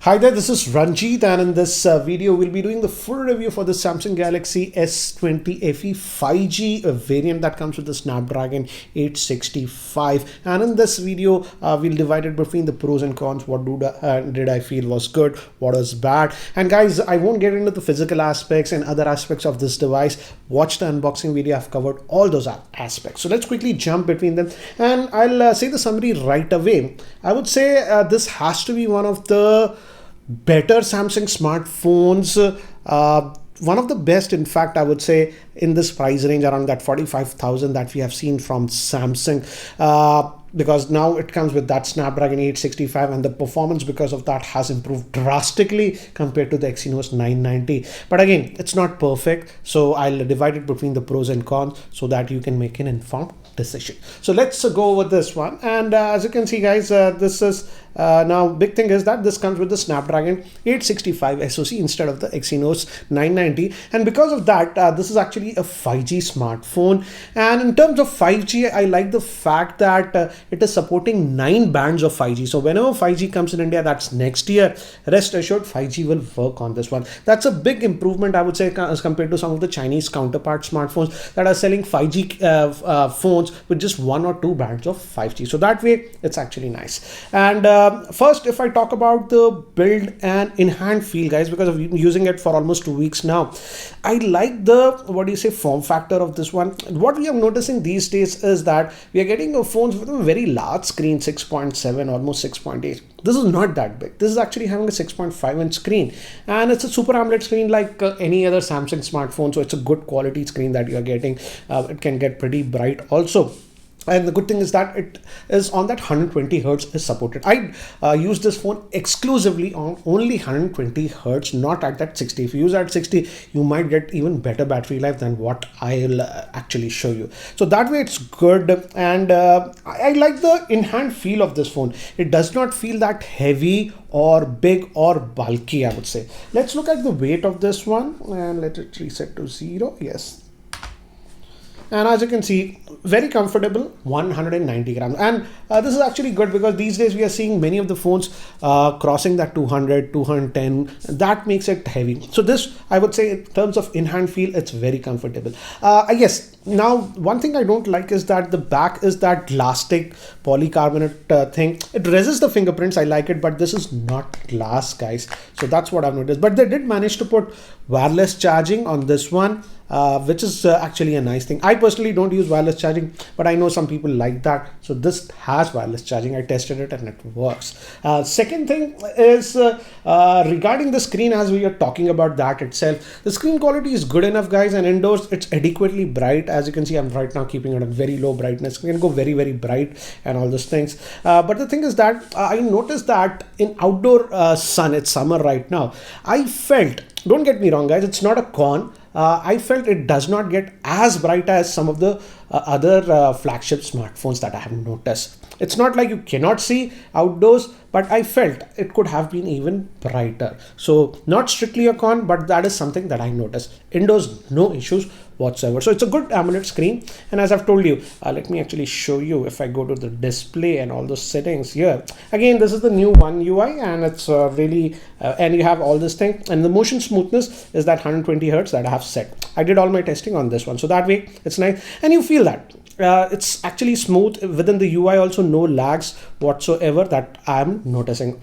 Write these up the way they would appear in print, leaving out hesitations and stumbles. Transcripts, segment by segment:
Hi there, this is Ranjit, and in this video we'll be doing the full review for the Samsung Galaxy S20 Fe 5G variant that comes with the Snapdragon 865. And in this video we'll divide it between the pros and cons. What did I feel was good, what was bad. And guys, I won't get into the physical aspects and other aspects of this device. Watch the unboxing video, I've covered all those aspects. So let's quickly jump between them, and I'll say the summary right away. I would say this has to be one of the better Samsung smartphones, one of the best, in fact, I would say, in this price range around that 45,000 that we have seen from Samsung, because now it comes with that Snapdragon 865, and the performance because of that has improved drastically compared to the Exynos 990. But again, it's not perfect, so I'll divide it between the pros and cons so that you can make an informed decision. So let's go over this one. And as you can see, guys, this is now big thing is that this comes with the Snapdragon 865 SoC instead of the Exynos 990, and because of that this is actually a 5G smartphone. And in terms of 5G, I like the fact that it is supporting 9 bands of 5G. So whenever 5G comes in India, that's next year, rest assured 5G will work on this one. That's a big improvement, I would say, as compared to some of the Chinese counterpart smartphones that are selling 5G phones with just 1 or 2 bands of 5G. So that way it's actually nice. And first, if I talk about the build and in-hand feel, guys, because of using it for almost 2 weeks now, I like the, form factor of this one. What we are noticing these days is that we are getting phones with a very large screen, 6.7, almost 6.8. This is not that big. This is actually having a 6.5 inch screen, and it's a Super AMOLED screen like any other Samsung smartphone. So it's a good quality screen that you are getting. It can get pretty bright also. And the good thing is that it is on that 120 Hertz is supported. I use this phone exclusively on only 120 Hertz, not at that 60. If you use at 60, you might get even better battery life than what I'll actually show you. So that way it's good. And I like the in-hand feel of this phone. It does not feel that heavy or big or bulky, I would say. Let's look at the weight of this one and let it reset to 0. Yes. And as you can see, very comfortable, 190 grams. And this is actually good because these days we are seeing many of the phones crossing that 200, 210. That makes it heavy. So this, I would say, in terms of in-hand feel, it's very comfortable. I guess now one thing I don't like is that the back is that plastic polycarbonate thing. It resists the fingerprints. I like it, but this is not glass, guys. So that's what I've noticed. But they did manage to put wireless charging on this one, which is actually a nice thing. I personally don't use wireless charging, but I know some people like that. So this has wireless charging. I tested it and it works. Second thing is regarding the screen, as we are talking about that itself, the screen quality is good enough, guys, and indoors it's adequately bright. As you can see, I'm right now keeping it at very low brightness. You can go very, very bright and all those things. But the thing is that I noticed that in outdoor sun, it's summer right now, I felt, don't get me wrong, guys, it's not a con. I felt it does not get as bright as some of the other flagship smartphones that I have noticed. It's not like you cannot see outdoors, but I felt it could have been even brighter. So not strictly a con, but that is something that I noticed. Indoors, no issues whatsoever. So it's a good AMOLED screen. And as I've told you, let me actually show you. If I go to the display and all those settings here, again, this is the new One UI, and it's really, and you have all this thing. And the motion smoothness is that 120 Hertz that I have set. I did all my testing on this one. So that way it's nice. And you feel that. It's actually smooth within the UI, also no lags whatsoever that I'm noticing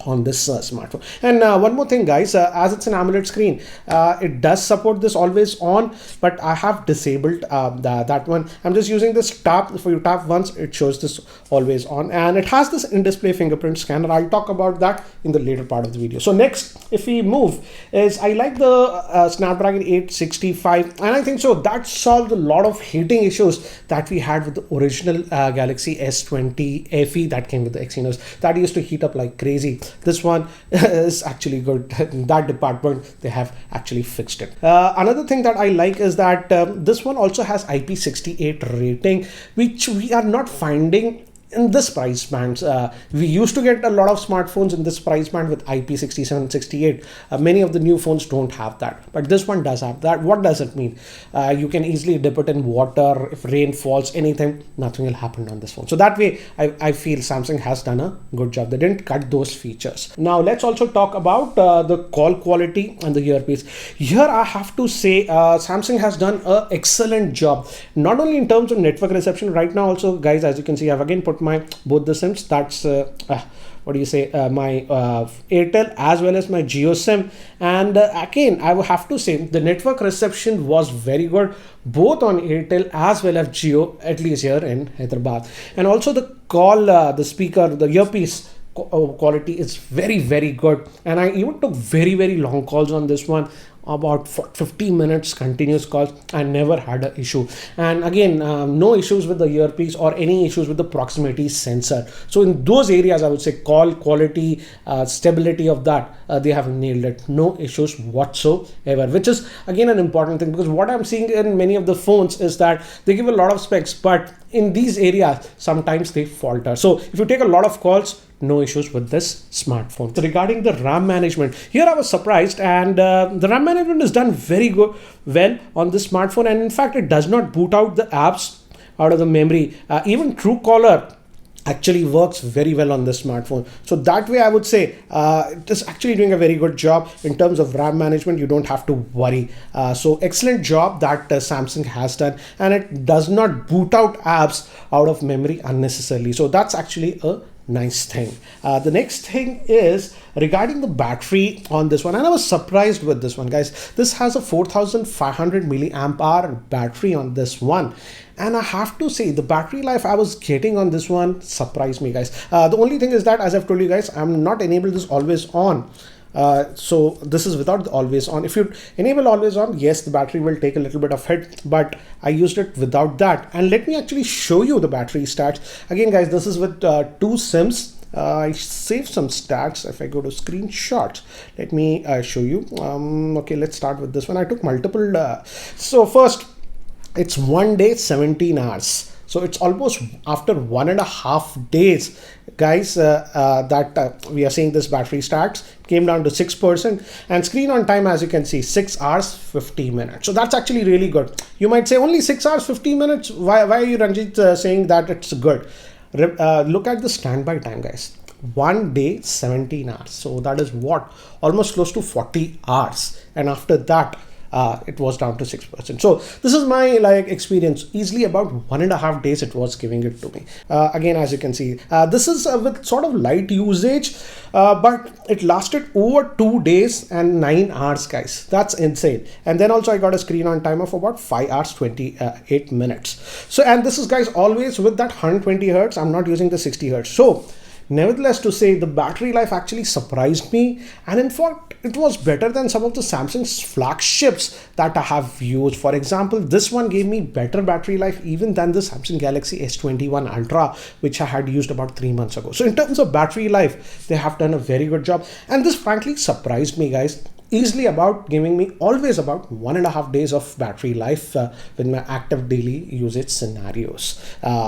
on this smartphone. And one more thing, guys, as it's an AMOLED screen, it does support this always on, but I have disabled that one. I'm just using this tap. If you tap once, it shows this always on, and it has this in-display fingerprint scanner. I'll talk about that in the later part of the video. So next, if we move, is I like the Snapdragon 865, and I think so that solved a lot of heating issues that we had with the original Galaxy S20 Fe that came with the Exynos. That used to heat up like crazy. This one is actually good. In that department, they have actually fixed it. Another thing that I like is that this one also has IP68 rating, which we are not finding in this price band. We used to get a lot of smartphones in this price band with IP67, 68. Many of the new phones don't have that, but this one does have that. What does it mean? You can easily dip it in water. If rain falls, anything, nothing will happen on this phone. So that way, I feel Samsung has done a good job. They didn't cut those features. Now let's also talk about the call quality and the earpiece. Here I have to say Samsung has done an excellent job, not only in terms of network reception. Right now also, guys, as you can see, I've again put my both the SIMs. That's what do you say, my Airtel as well as my Jio SIM, and again I will have to say the network reception was very good both on Airtel as well as Jio, at least here in Hyderabad. And also the call, the speaker, the earpiece quality is very good, and I even took very long calls on this one, about 50 minutes continuous calls. I never had an issue. And again, no issues with the earpiece or any issues with the proximity sensor. So in those areas, I would say call quality, stability of that, they have nailed it. No issues whatsoever, which is again an important thing, because what I'm seeing in many of the phones is that they give a lot of specs, but in these areas sometimes they falter. So if you take a lot of calls, no issues with this smartphone. So regarding the RAM management, here I was surprised, and the RAM management is done very well on this smartphone, and in fact it does not boot out the apps out of the memory. Even Truecaller actually works very well on this smartphone. So that way I would say it is actually doing a very good job in terms of RAM management. You don't have to worry. So excellent job that Samsung has done, and it does not boot out apps out of memory unnecessarily. So that's actually a nice thing. The next thing is regarding the battery on this one, and I was surprised with this one, guys. This has a 4500 milliamp hour battery on this one, and I have to say the battery life I was getting on this one surprised me, guys. The only thing is that, as I've told you guys, I'm not enabled this always on. So this is without the always on. If you enable always on, yes, the battery will take a little bit of hit, but I used it without that. And let me actually show you the battery stats. Again, guys, this is with two SIMs. I saved some stats. If I go to screenshots, let me show you. Okay, let's start with this one. I took multiple. So first, it's 1 day, 17 hours. So it's almost after 1.5 days, guys, that we are seeing this battery stats came down to 6%, and screen on time, as you can see, 6 hours 50 minutes. So that's actually really good. You might say only 6 hours 50 minutes. Why are you, Ranjit, saying that it's good? Look at the standby time, guys. 1 day, 17 hours. So that is what? Almost close to 40 hours. And after that, it was down to 6%. So this is my experience. Easily about 1.5 days it was giving it to me. Again, as you can see, this is with sort of light usage, but it lasted over 2 days and 9 hours, guys. That's insane. And then also I got a screen on time of about 5 hours 28 minutes. So, and this is, guys, always with that 120 hertz. I'm not using the 60 hertz. So nevertheless, to say, the battery life actually surprised me, and in fact it was better than some of the Samsung's flagships that I have used. For example, this one gave me better battery life even than the Samsung Galaxy S21 Ultra, which I had used about 3 months ago. So in terms of battery life, they have done a very good job, and this frankly surprised me, guys. Easily about giving me always about 1.5 days of battery life with my active daily usage scenarios.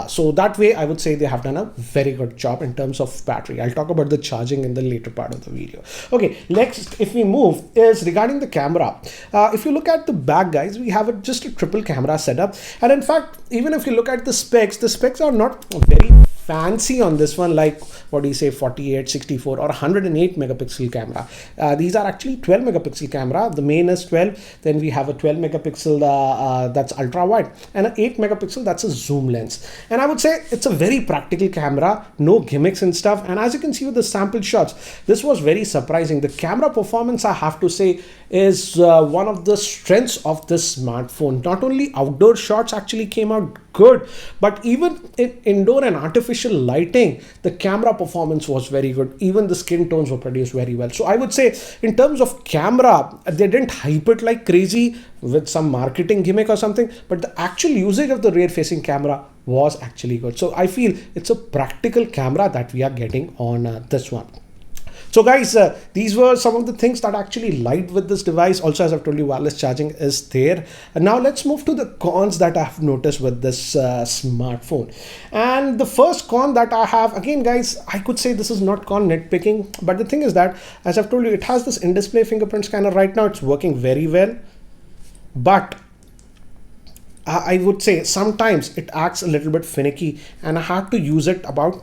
So that way I would say they have done a very good job in terms of battery. I'll talk about the charging in the later part of the video. Okay, next, if we move, is regarding the camera. If you look at the back, guys, we have just a triple camera setup, and in fact, even if you look at the specs are not very fancy on this one, like what do you say, 48, 64 or 108 megapixel camera. These are actually 12 megapixel camera. The main is 12, then we have a 12 megapixel that's ultra wide, and an 8 megapixel that's a zoom lens. And I would say it's a very practical camera, no gimmicks and stuff. And as you can see with the sample shots, this was very surprising. The camera performance, I have to say, is one of the strengths of this smartphone. Not only outdoor shots actually came out good, but even in indoor and artificial lighting, the camera performance was very good. Even the skin tones were produced very well. So I would say in terms of camera, they didn't hype it like crazy with some marketing gimmick or something, but the actual usage of the rear facing camera was actually good. So I feel it's a practical camera that we are getting on this one. So guys, these were some of the things that actually lied with this device. Also, as I've told you, wireless charging is there. And now let's move to the cons that I've noticed with this smartphone. And the first con that I have, again guys, I could say this is not con nitpicking, but the thing is that, as I've told you, it has this in-display fingerprint scanner. Right now it's working very well, but I would say sometimes it acts a little bit finicky, and I had to use it about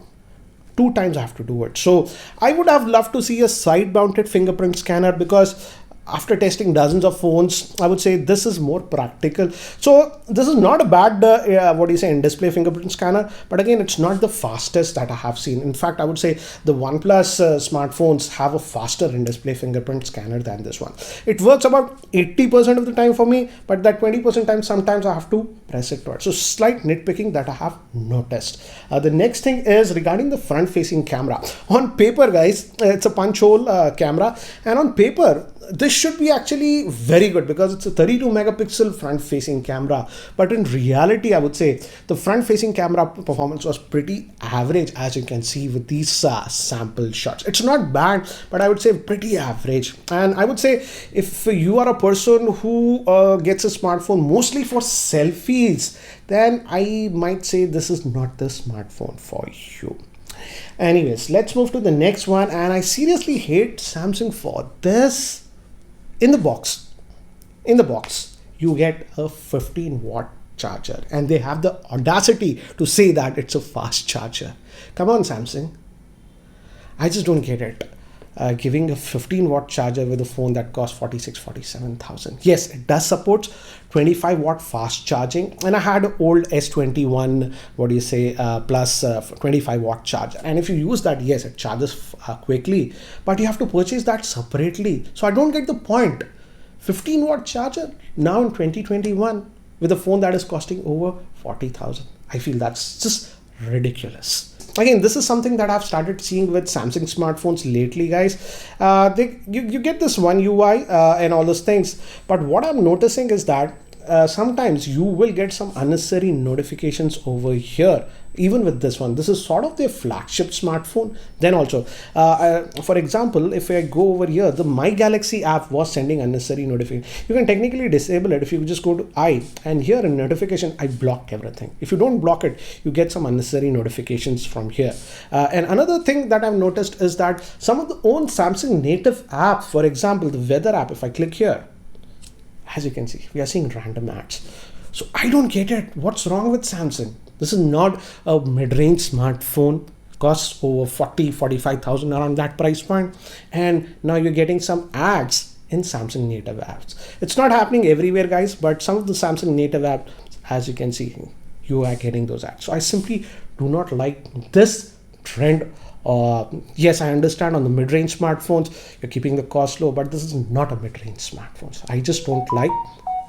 2 times I have to do it. So I would have loved to see a side mounted fingerprint scanner, because after testing dozens of phones, I would say this is more practical. So this is not a bad in-display fingerprint scanner, but again, it's not the fastest that I have seen. In fact, I would say the OnePlus smartphones have a faster in-display fingerprint scanner than this one. It works about 80% of the time for me, but that 20% time sometimes I have to press it twice. So slight nitpicking that I have noticed. The next thing is regarding the front-facing camera. On paper, guys, it's a punch hole camera, and on paper this should be actually very good because it's a 32 megapixel front facing camera. But in reality, I would say the front facing camera performance was pretty average, as you can see with these sample shots. It's not bad, but I would say pretty average. And I would say if you are a person who gets a smartphone mostly for selfies, then I might say this is not the smartphone for you. Anyways, let's move to the next one. And I seriously hate Samsung for this. In the box, you get a 15-watt charger, and they have the audacity to say that it's a fast charger. Come on, Samsung. I just don't get it. Giving a 15-watt charger with a phone that costs 47,000. Yes, it does support 25-watt fast charging, and I had an old S21 plus 25-watt charger, and if you use that, yes, it charges quickly, but you have to purchase that separately. So I don't get the point. 15-watt charger now in 2021 with a phone that is costing over 40,000. I feel that's just ridiculous. Again, this is something that I've started seeing with Samsung smartphones lately, guys. You get this one UI and all those things, but what I'm noticing is that sometimes you will get some unnecessary notifications over here. Even with this one, this is sort of their flagship smartphone. Then also, for example, if I go over here, the My Galaxy app was sending unnecessary notifications. You can technically disable it if you just go to and here in notification, I block everything. If you don't block it, you get some unnecessary notifications from here. And another thing that I've noticed is that some of the own Samsung native apps, for example, the weather app, if I click here, as you can see, we are seeing random ads. So I don't get it. What's wrong with Samsung? This is not a mid-range smartphone, costs over 45,000 around that price point, and now you're getting some ads in Samsung native apps. It's not happening everywhere, guys, but some of the Samsung native apps, as you can see, you are getting those ads. So I simply do not like this trend. Yes, I understand on the mid-range smartphones, you're keeping the cost low, but this is not a mid-range smartphone. So I just don't like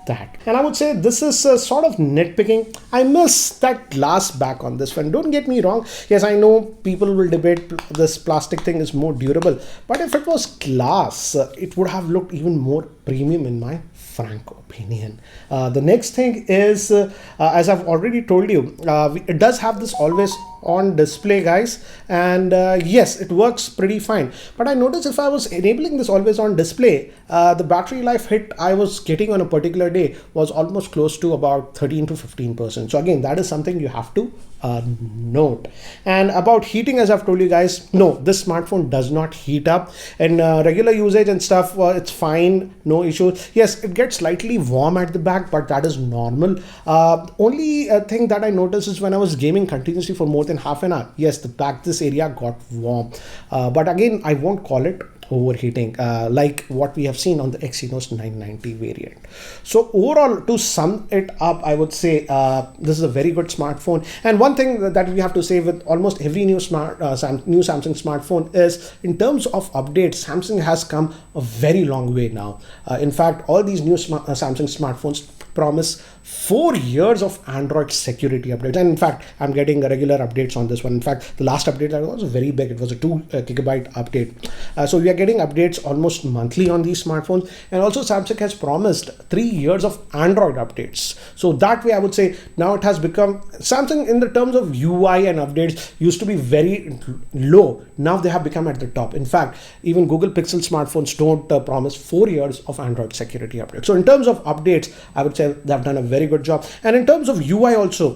that. And I would say this is sort of nitpicking. I miss that glass back on this one. Don't get me wrong. Yes, I know people will debate this plastic thing is more durable, but if it was glass, it would have looked even more premium in my frank opinion. The next thing is, as I've already told you, it does have this always on display, guys, and yes, it works pretty fine. But I noticed if I was enabling this always on display, the battery life hit I was getting on a particular day was almost close to about 13 to 15%. So again, that is something you have to note. And about heating, as I've told you guys, no, this smartphone does not heat up. And regular usage and stuff, it's fine, no issues. Yes, it gets slightly warm at the back, but that is normal. Only thing that I noticed is when I was gaming continuously for more than half an hour, yes, this area got warm. But again, I won't call it overheating like what we have seen on the Exynos 990 variant. So overall, to sum it up, I would say this is a very good smartphone. And one thing that we have to say with almost every new Samsung smartphone is, in terms of updates, Samsung has come a very long way now. In fact, all these new Samsung smartphones promise 4 years of Android security updates. And in fact, I'm getting regular updates on this one. In fact, the last update was very big. It was a 2 GB update. So we are getting updates almost monthly on these smartphones. And also Samsung has promised 3 years of Android updates. So that way I would say now it has become, Samsung in the terms of UI and updates used to be very low. Now they have become at the top. In fact, even Google Pixel smartphones don't promise 4 years of Android security updates. So in terms of updates, I would say they have done a very good job. And in terms of UI also,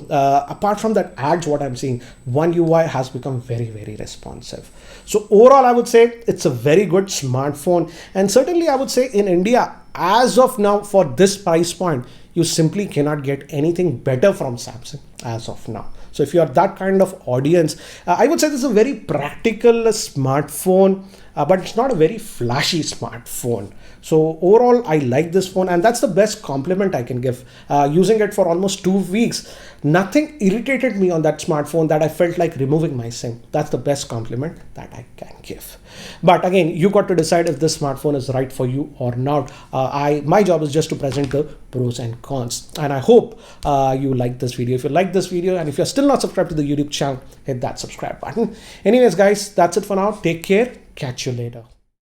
apart from that ads, what I'm seeing, One UI has become very, very responsive. So overall, I would say it's a very good smartphone. And certainly I would say in India, as of now, for this price point, you simply cannot get anything better from Samsung as of now. So if you are that kind of audience, I would say this is a very practical smartphone, but it's not a very flashy smartphone. So overall, I like this phone, and that's the best compliment I can give. Using it for almost 2 weeks, nothing irritated me on that smartphone that I felt like removing my SIM. That's the best compliment that I can give. But again, you got to decide if this smartphone is right for you or not. My job is just to present the pros and cons. And I hope you like this video. If you like this video, and if you're still not subscribed to the YouTube channel, hit that subscribe button. Anyways, guys, that's it for now. Take care. Catch you later.